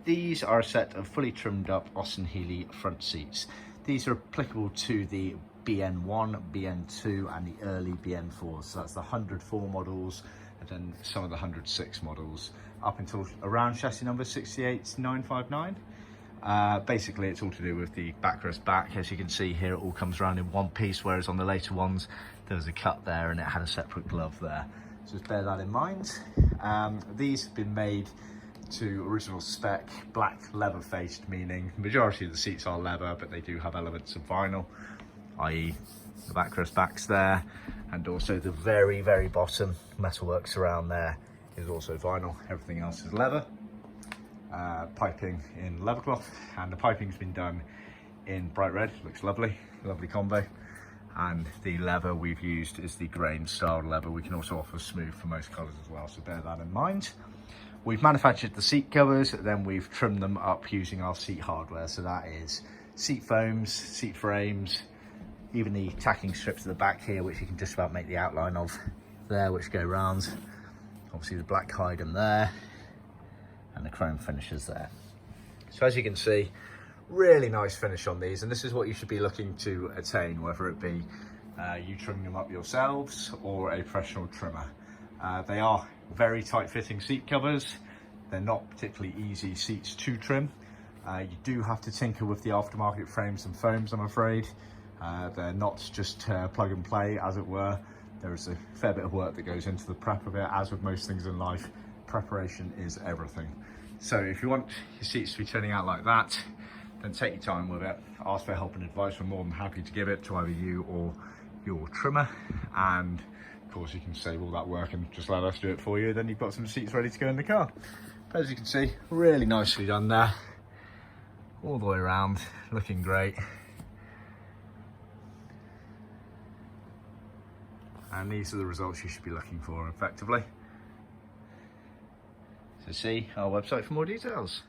these are a set of fully trimmed up Austin Healey front seats. These are applicable to the BN1, BN2 and the early BN4. So that's the 104 models and then some of the 106 models up until around chassis number 68959. Basically it's all to do with the backrest back. As you can see here, it all comes around in one piece, whereas on the later ones there was a cut there and it had a separate glove there. So just bear that in mind. These have been made to original spec, black leather faced, meaning the majority of the seats are leather, but they do have elements of vinyl, i.e. the backrest backs there, and also the very bottom metalworks around there is also vinyl. Everything else is leather. Piping in Leathercloth, and the piping's been done in bright red. Looks lovely combo. And the leather we've used is the grain style leather. We can also offer smooth for most colours as well, so bear that in mind. We've manufactured the seat covers, then we've trimmed them up using our seat hardware. So that is seat foams, seat frames, even the tacking strips at the back here, which you can just about make the outline of there, which go round. Obviously the black hide there, and the chrome finishes there. So as you can see, really nice finish on these, and this is what you should be looking to attain, whether it be you trimming them up yourselves or a professional trimmer. They are very tight fitting seat covers. They're not particularly easy seats to trim. You do have to tinker with the aftermarket frames and foams, I'm afraid. They're not just plug and play, as it were. There is a fair bit of work that goes into the prep of it. As with most things in life, preparation is everything. So if you want your seats to be turning out like that, then take your time with it. Ask for help and advice. We're more than happy to give it to either you or your trimmer. And of course you can save all that work and just let us do it for you. Then you've got some seats ready to go in the car. But as you can see, really nicely done there. All the way around, looking great. And these are the results you should be looking for effectively. So see our website for more details.